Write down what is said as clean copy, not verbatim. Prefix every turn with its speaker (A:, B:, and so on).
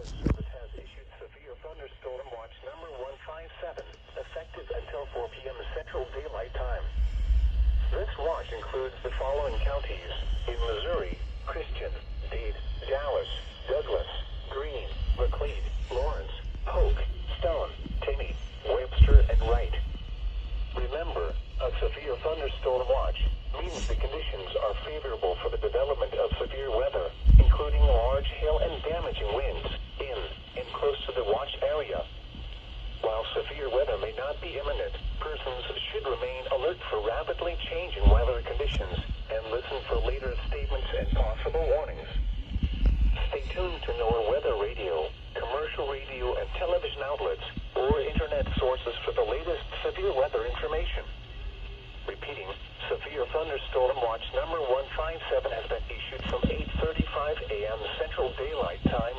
A: Service has issued severe thunderstorm watch number 157, effective until 4 p.m. Central Daylight Time. This watch includes the following counties: in Missouri, Christian, Dade, Dallas, Douglas, Greene, Macleod, Lawrence, Polk, Stone, Taney, Webster, and Wright. Remember, a severe thunderstorm watch means the conditions are favorable for the development of severe weather, including large hail and damaging winds in and close to the watch area. While severe weather may not be imminent, persons should remain alert for rapidly changing weather conditions and listen for later statements and possible warnings. Stay tuned to NOAA weather radio, commercial radio and television outlets, or internet sources for the latest severe weather information. Repeating, severe thunderstorm watch number 157 has been issued from 8:35 a.m. Central Daylight Time